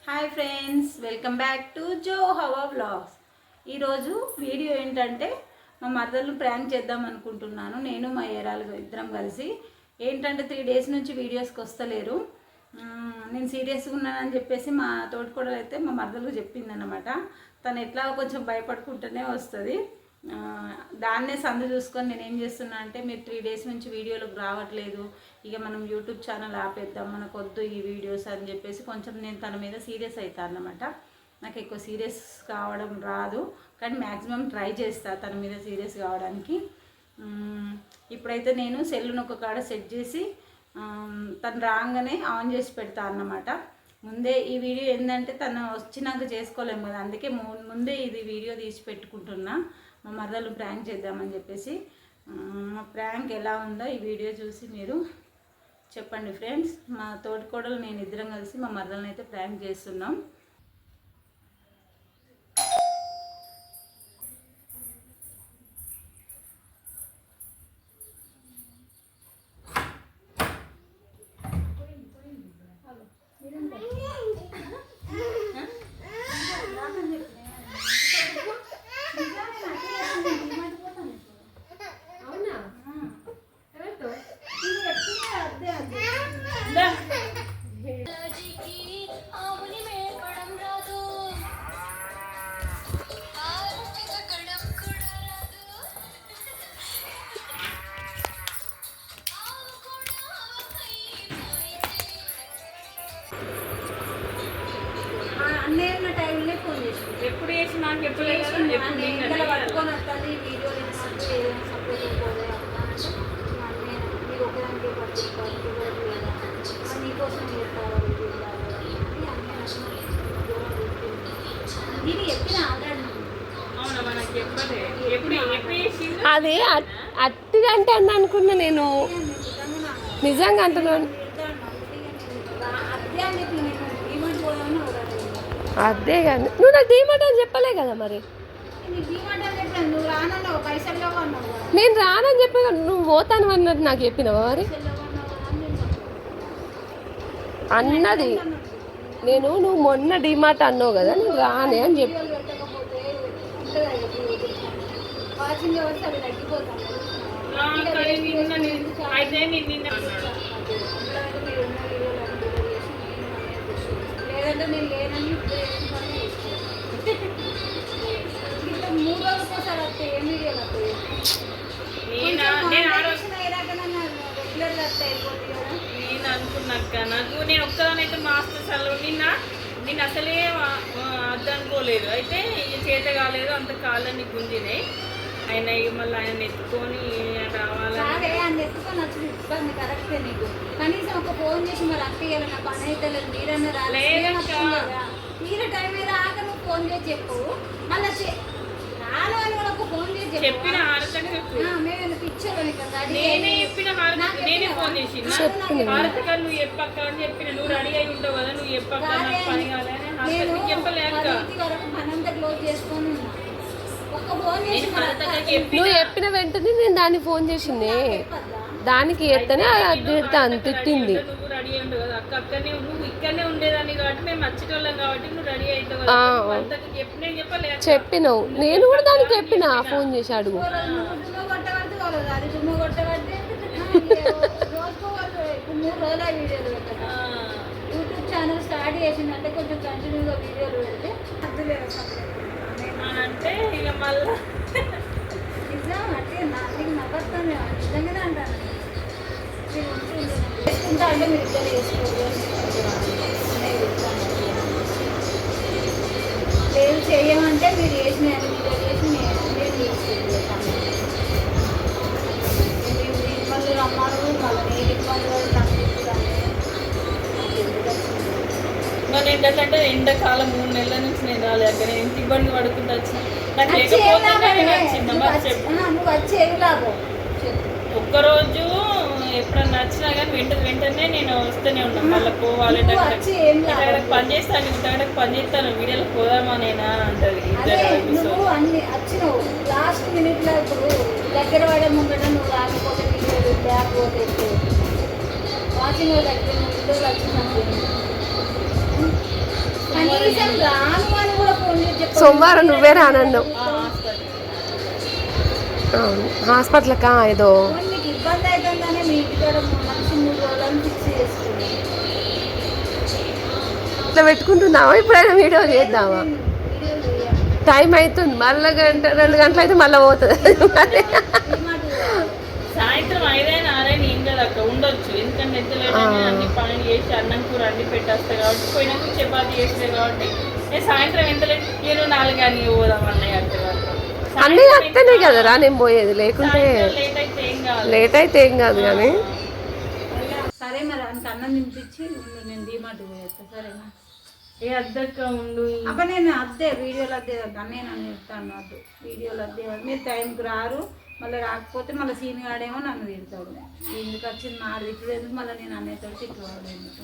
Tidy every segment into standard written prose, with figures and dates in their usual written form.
Hi friends, welcome back to జో హవా vlogs. ఈరోజు వీడియో ఏంటంటే మా మదర్లు ప్రాంక్ చేద్దాం అనుకుంటున్నాను. నేను మా ఏరాలు ఇద్దరం కలిసి. ఏంటంటే 3 days నుంచి వీడియోస్కి వస్తలేరు. నేను సీరియస్గా ఉన్నానని చెప్పేసి మా తోటికోడలు అయితే మా మదర్లు చెప్పిందనమాట. తను ఎట్లా కొంచెం భయపడుకుంటూనే వస్తుంది. దాన్నే సందు చూసుకొని నేను ఏం చేస్తున్నా అంటే, మీరు 3 days నుంచి వీడియోలకు రావట్లేదు, ఇక మనం యూట్యూబ్ ఛానల్ ఆపేద్దాం, మనకు వద్దు ఈ వీడియోస్ అని చెప్పేసి కొంచెం నేను తన మీద సీరియస్ అవుతాను అన్నమాట. నాకు ఎక్కువ సీరియస్ కావడం రాదు, కానీ మ్యాక్సిమం ట్రై చేస్తా తన మీద సీరియస్ కావడానికి. ఇప్పుడైతే నేను సెల్లును ఒక కాడ సెట్ చేసి తను రాగానే ఆన్ చేసి పెడతా అన్నమాట. ముందే ఈ వీడియో ఏంటంటే తను వచ్చినాక చేసుకోలేము కదా, అందుకే ముందే ఇది వీడియో తీసి పెట్టుకుంటున్నా. మా మరదలు ప్రాంక్ చేద్దామని చెప్పేసి. మా ప్రాంక్ ఎలా ఉందో ఈ వీడియో చూసి మీరు చెప్పండి ఫ్రెండ్స్. మా తోటికోడలు నేను ఇద్దరం కలిసి మా మరదలను అయితే ప్రాంక్ చేస్తున్నాం. అన్నయ్య టైంలో ఫోన్ చేసి ఎప్పుడు చేసి నాకు ఎప్పుడు పట్టుకొని వస్తుంది వీడియోలు సపరేట్ పోలే మీరు ఒకదానికి పట్టుకోవాలి కదా, నీకోసం చేస్తారు నేను చెప్పిన అది అట్టిగా అంటే అని అనుకున్నా నేను. నిజంగా అంటున్నాను. అదే కానీ నువ్వు నాకు డీమార్ట్ అని చెప్పలే కదా. మరి నేను రానని చెప్పే కదా, నువ్వు పోతాను అన్నట్టు నాకు చెప్పినావా? మరి అన్నది నేను, నువ్వు మొన్న డీమార్ట్ అన్నావు కదా, నేను రానే అని చెప్పి. లేదంటే నేను లేనని 3 రోజులకోసారి వస్తాయి. ఏం వీడియోలు వస్తాయి? రెగ్యులర్గా వస్తాయి. నేను అనుకున్నాక నాకు నేను ఒక్కదానైతే మాస్టర్ సెలవు నిన్న అసలే అద్దనుకోలేదు. అయితే చేత కాలేదు, అంత కాళ్ళని గుంజినాయి. ఆయన మళ్ళీ ఆయన ఎత్తుకొని రావాలని ఆయన ఎత్తుకొని వచ్చింది ఇబ్బంది. కరెక్టే నీకు. కనీసం ఒక ఫోన్ చేసి మరి అక్కయ్యాలి నా పని అయితే లేదు, మీరన్నా రాలేదు. తీరే టైం మీద ఆక నువ్వు ఫోన్ చేసి చెప్పు. మళ్ళీ రాను అని వాళ్ళకు ఫోన్ చేసి చెప్పిన మేము పిక్చర్ నేనే చెప్పిన నేనే ఫోన్ చేసి హారతిక నువ్వు చెప్పక్క అని చెప్పిన. నువ్వు రెడీ అయి ఉంటావు కదా, నువ్వు చెప్పక్క నాకు పని కాదని చెప్పలేక మనంతా క్లోజ్ చేసుకొని ఉన్నా. నువ్వు చెప్పిన వెంటనే నేను దాన్ని ఫోన్ చేసింది. దానికి ఎత్తనే అది తిట్టింది. నువ్వు రెడీ అయి ఉంటావు కదా అక్క, అక్కడనే నువ్వు ఇక్కడనే ఉండేదాన్ని కాబట్టి మేము మర్చిటోళ్ళం కాబట్టి నువ్వు రెడీ అవుతావు చెప్పినావు. నేను కూడా దానికి చెప్పిన ఫోన్ చేసి అడుగు. యూట్యూబ్ ఛానల్ స్టార్ట్ చేసిందంటే కొంచెం కంటిన్యూగా వీడియోలు పెడితే అంటే ఇక మళ్ళీ నిజం అంటే నాకు నవ్వుతాను. నిజంగానే అంటాను. చేసుకుంటా అంటే మీరు ఇద్దరు చేసుకోవాలి. లేదు చేయమంటే మీరు చేసిన వీడియో చేసి నేను చేసుకుంటాను. ఇబ్బందులు రమ్మాను మళ్ళీ నేను ఇబ్బందులు తగ్గిస్తాను. మరి ఏంటంటే ఎండాకాలం 3 నెలల నుంచి నేను రాలేదు అక్కడ. ఎంత ఇబ్బంది పడుకుంటూ వచ్చిన నాకు లేకపోతే నువ్వు వచ్చేది లాభం. ఒక్కరోజు ఎప్పుడన్నా వచ్చినా కానీ వెంటనే నేను వస్తూనే ఉన్నాను. మళ్ళీ పోవాలి పని చేస్తాను, ఇంతకడకి పని చేస్తాను, వీడియోలో పోదామా నేనా అంటది. నువ్వు అన్ని వచ్చినావు లాస్ట్ మినిట్లో. ఇప్పుడు దగ్గర పడే ముంగట నువ్వు రాకపోతే వీడియోలు లేకపోతే వాచింగ్ దగ్గర నువ్వు ఇంట్లో వచ్చిందంటే కనీసం రాను అని కూడా ఫోన్ చేసి చెప్పు. సోమవారం నువ్వే రానన్నావు. హాస్పిటల్ అవును, హాస్పిటల్కా ఏదో. పోనీ నీకు ఇబ్బంది అవుతుందనే మీ ఇంటికాడ మనిషి 3 రోజులను ఫిక్స్ చేసుకుని ఇట్లా పెట్టుకుంటున్నావా? ఇప్పుడైనా వీడియో చేద్దామా? వీడియో చేయాలి. టైం అవుతుంది, మళ్ళీ 2 గంటలు అయితే మళ్ళీ పోతుంది. మరి సాయంత్రం 5-6 ఏం కదా అక్క ఉండొచ్చు, ఎందుకంటే ఎంత లేట్ అయినా అన్ని పనులు చేసి అన్నం కూర అన్ని పెట్టేస్తాయి కాబట్టి పోయినాక చపాతి చేస్తాయి కాబట్టి నేను సాయంత్రం ఎంత లేట్ నేను 4 కానీ పోదాం అన్నయ్య అంటే అన్నీ అత్తనే కదరా నేను పోయేది, లేకుంటే లేట్ అయితే ఏం కాదు. లేట్ అయితే ఏం కాదు కానీ. సరే మరి ఆయనకి అన్నం తినిపించి ఉండు, నేను డీమార్ట్ పోయేస్తా. సరేనా? ఏ అద్దక్క ఉండు. అబ్బా నేను అద్దే వీడియోలు అద్దే అన్నీ నన్ను చెప్తాను వద్దు వీడియోలు అద్దే మీరు టైంకి రారు, మళ్ళీ రాకపోతే మళ్ళీ సీన్ గాడేమో నన్ను తిడతాడు. ఎందుకు వచ్చింది మా తిట్టుడు ఎందుకు, మళ్ళీ నేను అనేతోడు తిట్టుకోవాలి ఎందుకు.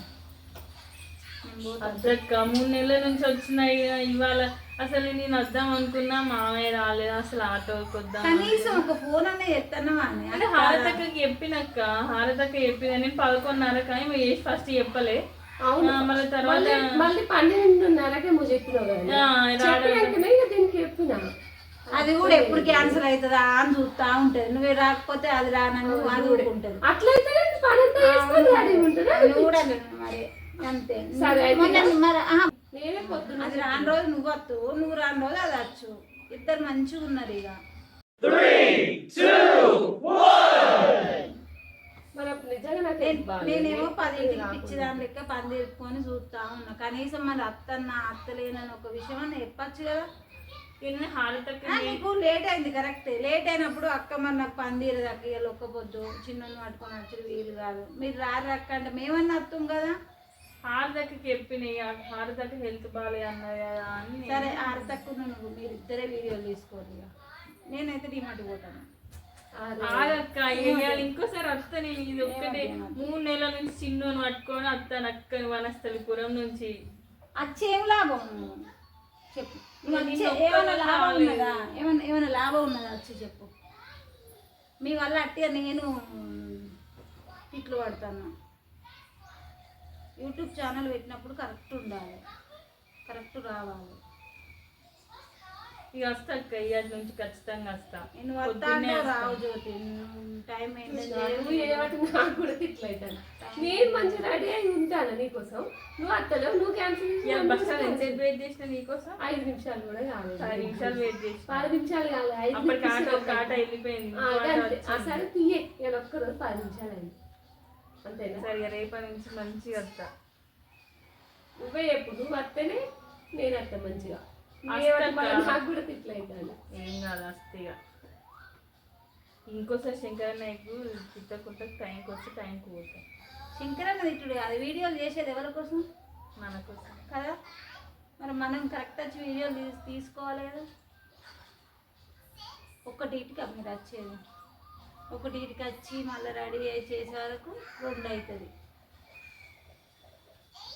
అద్దక్క 3 నెలల నుంచి వచ్చినాయి ఇవాళ. అసలు నేను వద్దాం అనుకున్నా, మామయ్య రాలేదు. అసలు ఆటోకి వద్దాం కనీసం ఒక ఫోన్ అనే చెప్తాను అని అంటే హారతక్కకి చెప్పినక్క. హారతక్క చెప్పింది నేను 11:30 కానీ చేసి ఫస్ట్ చెప్పలే. మళ్ళీ తర్వాత మళ్ళీ 12:30కే నువ్వు చెప్పినావు దీనికి చెప్పిన. అది కూడా ఎప్పుడు క్యాన్సిల్ అవుతుందా అని చూస్తా ఉంటది. నువ్వు రాకపోతే అది రానని అది కూడా ఉంటుంది. అట్లయితే నువ్వు కూడా మరి అంతే. మరి అది రాని రోజు నువ్వు వద్దు, నువ్వు రాని రోజు అది వచ్చు. ఇద్దరు మంచిగా ఉన్నారు ఇక. నేనేమో 10కి పిచ్చిదాని లెక్క పని తెరుపుకొని చూస్తా ఉన్నా. కనీసం మరి అత్తలేనని ఒక విషయం అని చెప్పచ్చు కదా. నీకు లేట్ అయింది కరెక్టే. లేట్ అయినప్పుడు అక్క మరి నాకు పని తీరదు అక్క, ఇవాళ ఒక్కపోద్దు చిన్నని పట్టుకొని వచ్చి వీలు కాదు, మీరు రారు అక్క అంటే మేమన్నా అర్థం కదా. హారతక్కకి చెప్పినాయి, హారతక్క హెల్త్ బాగాలే అన్నది కదా అని. సరే హారతక్క నువ్వు మీరిద్దరే వీడియోలు తీసుకోరు ఇక. నేనైతే డిమార్ట్ పోతాను. ఆగక్క ఇంకోసారి అత్త. నేను ఇది ఒక్కటే 3 నెలల నుంచి చిన్నుని పట్టుకొని అత్తాను అక్క వనస్థలిపురం నుంచి. వచ్చేం లాభం చెప్పు. ఏమైనా లాభం ఉన్నదా? ఏమైనా లాభం ఉన్నదా వచ్చి చెప్పు. మీ వల్ల అట్టిగా నేను ఇట్లు పడతాను. యూట్యూబ్ ఛానల్ పెట్టినప్పుడు కరెక్ట్ ఉండాలి, కరెక్ట్ రావాలి. ఇక వస్తా అక్క, ఇవాళ నుంచి ఖచ్చితంగా వస్తా. నేను వస్తాను రావు జ్యోతి, టైం నాకు కూడా ఇట్లయితాను. నేను మంచిగా రెడీ అయి ఉంటాను నీకోసం, నువ్వు అత్తలేవు, నువ్వు క్యాన్సిల్ ఎంతసేపు వెయిట్ చేసిన నీకోసం? 5 నిమిషాలు కూడా కాదు. 10 నిమిషాలు వెయిట్ చేసి 10 నిమిషాలు కాదు, 5 నిమిషాలు. ఒక ఆట వెళ్ళిపోయింది. సరే తీయే, నేను ఒక్కరోజు 10 నిమిషాలు అయింది అంతేనా? సరిగా రేపటి నుంచి మంచిగా వస్తా. నువ్వే ఎప్పుడు నువ్వు వస్తేనే నేను వస్తా మంచిగా. నాకు కూడా తిట్లయితాను. ఏం కాదు వస్తేగా. ఇంకోసారి శంకరన్నయ్యకు తిట్టకుండా టైంకి వచ్చి టైంకి పోతా. శంకరన్న తిట్టుడు కాదు, వీడియోలు చేసేది ఎవరి కోసం? మన కోసం కదా. మరి మనం కరెక్ట్ వచ్చి వీడియోలు తీసుకోవాలి కదా. ఒక్కటికి మీరు వచ్చేది, ఒకటికి వచ్చి మళ్ళీ రెడీ అయ్యి చేసే వరకు 2 అవుతుంది.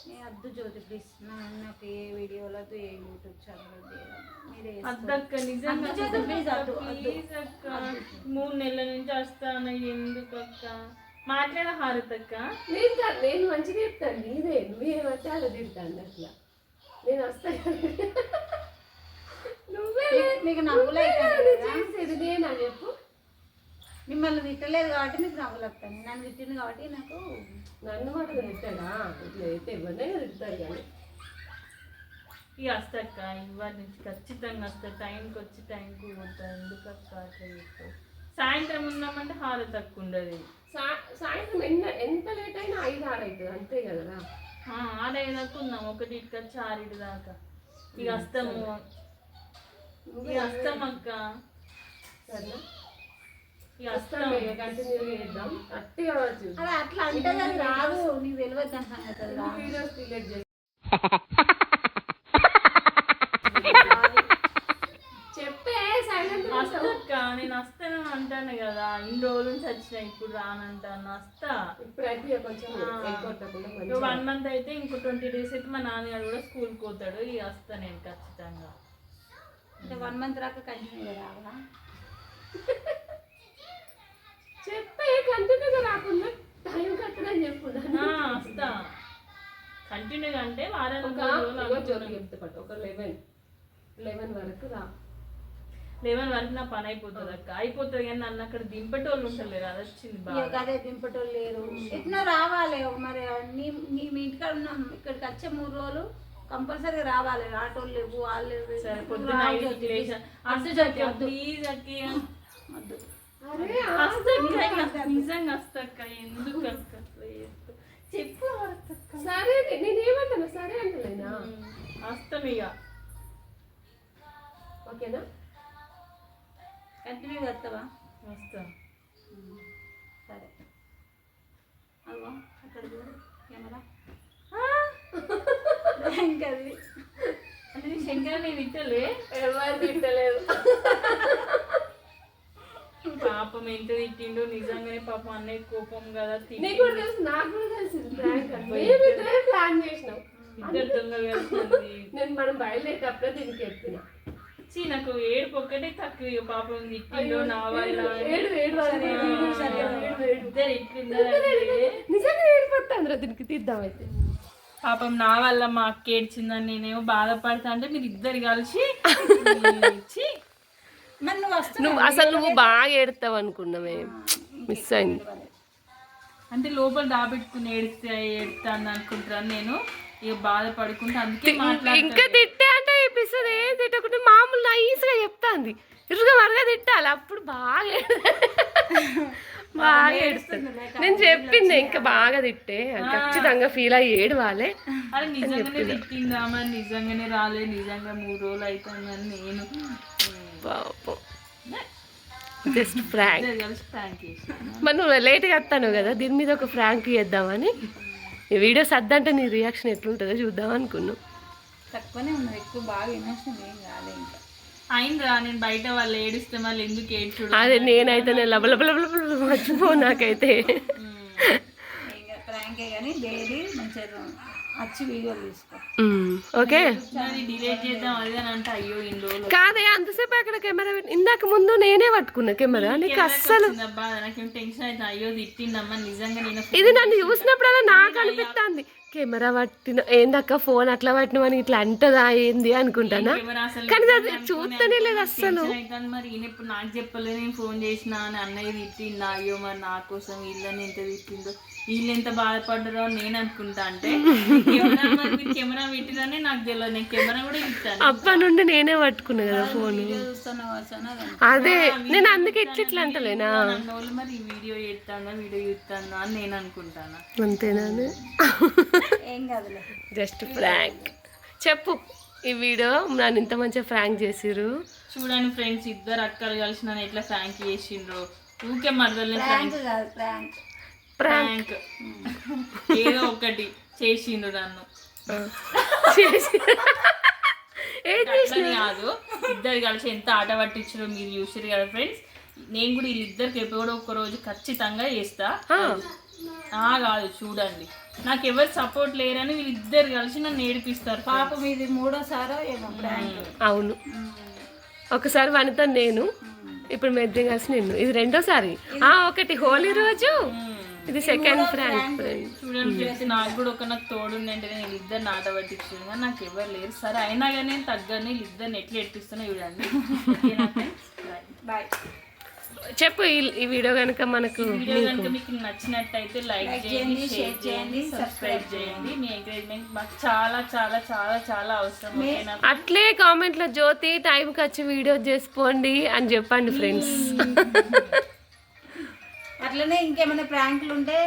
నేను అద్దు జ్యోతి ప్లీజ్, నాకు ఏ వీడియోలో ఏ యూట్యూబ్ ఛానల్ మీరే అద్దక్క నిజంగా ప్లీజ్ అద్దు. 3 నెలల నుంచి వస్తాను ఎందుకు అక్క? మాట్లాడ హారతక్క. నేను మంచిగా చెప్తాను, నీదే నువ్వేమంటే అలా తింటాను. అట్లా నేను వస్తాను, నువ్వే మీకు నవ్వులు చేసేది నేనా చెప్పు. మిమ్మల్ని తిట్టలేదు కాబట్టి మీకు నవ్వులు వస్తాను, నన్ను తిట్టింది కాబట్టి నాకు. నన్ను మాట తిట్టాడా? ఇట్లా అయితే ఎవరినైనా తిడతారు కానీ. ఇక వస్తాక్క, ఇవాటి నుంచి ఖచ్చితంగా వస్తా. టైంకి వచ్చి టైంకి పోతా. ఎందుకు అక్క అట్లా చెప్తావు? సాయంత్రం ఉన్నామంటే హారతక్క ఉండదు. సాయంత్రం ఎంత లేట్ అయినా 5-6 అవుతుంది అంతే కదరా. 6 దాకా ఉన్నాం, 1కి వచ్చి 6 దాకా. ఇక వస్తాము, ఇక వస్తాం అక్క. సరేనా? ఇక వస్తాం, కంటిన్యూ చేద్దాం. అట్టిగా అలా అట్లా అంటే అది రాదు, నీకు తెలియదు దాని సంగతి. వీడియోస్ డిలీట్ చేసి చెప్పే సైలెంట్ వస్తాక్క. నేను వస్తాను అంటాను కదా, ఇన్ని రోజుల నుంచి వచ్చిన, ఇప్పుడు రానంటాను. వస్తా. ఇప్పుడైతే కొంచెం 1 మంత్ అయితే ఇంకో 20 days అయితే మా నాన్నగారు కూడా స్కూల్కి పోతాడు. ఇక వస్తా నేను ఖచ్చితంగా. అంటే 1 మంత్ రాక కంటిన్యూ రావాలా? చెప్పే కంటిన్యూగా రాకుండా టైం కట్టదని చెప్పు. వస్తా. కంటిన్యూగా అంటే వారానికి ఒక 3 రోజులు ఇగో జ్యోతి చెప్తే పట్టు ఒక 11 వరకు రా. 11 వరకు నా పని అయిపోతుంది అక్క. అయిపోతుంది కానీ నన్ను అక్కడ దింపేటోళ్ళు ఉంటలేరు, అది వచ్చింది బాగా. అదే దింపటోళ్ళు లేరు. ఎట్లా రావాలి మరి మీ ఇంటికాడ ఉన్నాం, ఇక్కడికి వచ్చే 3 రోజులు కంపల్సరీ రావాలి. ఆటోలు లేవు, వాళ్ళు లేవు. సరే పొద్దున్న 5కి లేచా. ప్లీజ్ అక్క వద్దు. అరే నిజంగా వస్తాక ఎందుకు అక్క చెప్పు. సరే నేనేమంటాను, సరే అంటలేనా? వస్తాం ఇక, ఓకేనా? కంటిన్యూ వస్తావా? వస్తాం. సరే అవ్వ అక్కడ చూడు కెమెరా ఇంకది అంటే శంకర్ నేను తిట్టలే, ఎవరు తిట్టలేదు. పాపం ఎంత తిట్టిండు నిజంగానే. పాపం అన్నయ్య కోపం కదా, నీకు కూడా తెలుసు, నాకు కూడా తెలిసింది ప్రాంక్ అని. మేమిద్దరే ప్లాన్ చేసినాం. ఇద్దరు దొంగలు కలిసింది. నేను మనం బయలుదేరేటప్పుడే దీనికి చెప్పిన. నాకు ఏడుపు ఒక్కటే తక్కువ. ఇక పాపం తిట్టిండు నా వల్ల. ఇద్దరు ఎట్లుందంటే నిజంగా ఏడిపోతాను దీనికి తీద్దాం అయితే. పాపం నా వల్ల మా అక్క ఏడ్చిందని నేనేమో బాధపడతా అంటే మీరు ఇద్దరు కలిసి మరి నువ్వు అసలు నువ్వు బాగా ఏడుతావు అనుకున్నామే, మిస్ అయింది. అంటే లోపల దాబెట్టుకుని ఏడుతాను అనుకుంటాను నేను. ఇక బాధపడుకుంటే అందుకే ఇంకా తిట్టే అంటే ఇప్పిస్తుంది. ఏం తిట్టకుంటే మామూలు నైస్గా చెప్తాంది. ఇరుగా మరగా తిట్టాలి, అప్పుడు బాగా బాగా ఏడుస్తుంది. నేను చెప్పింది ఇంకా బాగా తిట్టే ఖచ్చితంగా ఫీల్ అయ్యి ఏడవాలి. అది నిజంగానే తిట్టిందా మరి నిజంగానే రాలేదు, నిజంగా 3 రోజులు అవుతుందని నేను పాపం జస్ట్ ఫ్రాంక్. కలిసి ప్రాంక్ చేసాను. మరి నువ్వు లేట్గా వస్తాను కదా, దీని మీద ఒక ఫ్రాంక్ చేద్దామని. ఈ వీడియో సర్దంటే నీ రియాక్షన్ ఎట్లుంటుందో చూద్దాం అనుకున్నావు. తక్కువనే ఉన్నది, ఎక్కువ బాగా ఎమోషన్ ఏం కాలే. ఇంకా అయిందిరా, నేను బయట వాళ్ళు ఏడిస్తే మళ్ళీ ఎందుకు ఏడ్చుడు. అదే నేనైతే నేను లబలబలబల మర్చిపో. నాకైతే ప్రాంకే కానీ డైలీ మంచిగా వచ్చి వీడియోలు తీసుకో. ఓకే డిలేట్ చేద్దాం అదే అంటే అయ్యో ఇన్ని రోజులు కాదే అంతసేపు అక్కడ కెమెరా ఇందాక ముందు నేనే పట్టుకున్నా కెమెరా. నీకు అస్సలు నాకేం టెన్షన్ అయితే అయ్యో తిట్టిందమ్మా నిజంగా. నేను ఇది నన్ను చూసినప్పుడల్లా నాకు అనిపిస్తుంది కెమెరా పట్టిన ఏందక్క ఫోన్ అట్లా పట్టినవని ఇట్లా అంటదా ఏంది అనుకుంటానా, కానీ అది చూస్తూనే లేదు అస్సలు. మరి ఈయన ఇప్పుడు నాకు చెప్పలేదు, నేను ఫోన్ చేసినా అని అన్నయ్య తిట్టిందా, అయ్యో మరి నా కోసం వీళ్ళని ఎంత తిట్టిందో, వీళ్ళు ఎంత బాధపడ్డారో అని నేను అనుకుంటా. అంటే కెమెరా పెట్టిందని నాకు తెలియదు, నేను కెమెరా కూడా ఇస్తాను. అప్పటి నుండి నేనే పట్టుకున్నా కదా ఫోన్. అదే నేను అందుకే ఇట్లా అంటలేనా, మరి ఈ వీడియో చేస్తానా వీడియో చూస్తానా అని నేను అనుకుంటాను. అంతేనా? ఏం కాదులే, జస్ట్ ఫ్రాంక్. చెప్పు ఈ వీడియో నన్ను ఇంత మంచిగా ఫ్రాంక్ చేసిర్రు. చూడండి ఫ్రెండ్స్, ఇద్దరు అక్కలు కలిసి నన్ను ఎట్లా ఫ్రాంక్ చేసిండ్రు. ఊకే మరదల్ని ఫ్రాంక్ ఏదో ఒకటి చేసిండ్రు నన్ను. అట్లని కాదు, ఇద్దరు కలిసి ఎంత ఆట పట్టించారో మీరు చూసారు కదా ఫ్రెండ్స్. నేను కూడా వీళ్ళిద్దరికి ఎప్పుడో ఒక రోజు ఖచ్చితంగా చేస్తా. కాదు చూడండి, నాకు ఎవరు సపోర్ట్ లేరని వీళ్ళిద్దరు కలిసి నన్ను ఏడిపిస్తారు. పాపం ఇది 3వ సారో ఏమో ప్రాంక్. అవును, ఒకసారి వనిత నేను, ఇప్పుడు మెద్దెం కలిసి నిన్ను, ఇది 2వసారి. ఒకటి హోలీ రోజు, ఇది సెకండ్ ఫ్రాంక్. చూడండి నాకు కూడా నాకు తోడుందంటే నేను ఇద్దరు ఆట పట్టించాను కానీ నాకు ఎవరు లేరు. సరే అయినా కానీ నేను తగ్గని వీళ్ళిద్దరిని ఎట్లా ఎట్టిస్తున్నా చూడండి. బాయ్. చెప్పు ఈ వీడియో కనుక మనకు మీకు నచ్చినట్టయితే లైక్ చేయండి, షేర్ చేయండి, సబ్స్క్రైబ్ చేయండి. మీ ఎంకరేజ్మెంట్ మాకు చాలా చాలా చాలా చాలా అవసరం. అట్లే కామెంట్ లో జ్యోతి టైంకి వచ్చి వీడియో చేసుకోండి అని చెప్పండి ఫ్రెండ్స్. అట్లనే ఇంకేమైనా ప్రాంకులు ఉంటే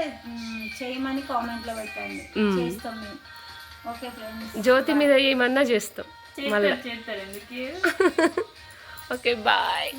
చేయమని కామెంట్ లో పెట్టండి, చేస్తాం మేము. ఓకే ఫ్రెండ్స్, జ్యోతి మీద ఏమన్నా చేస్తాం మళ్ళీ. చేస్తారు ఎందుకు. Okay bye.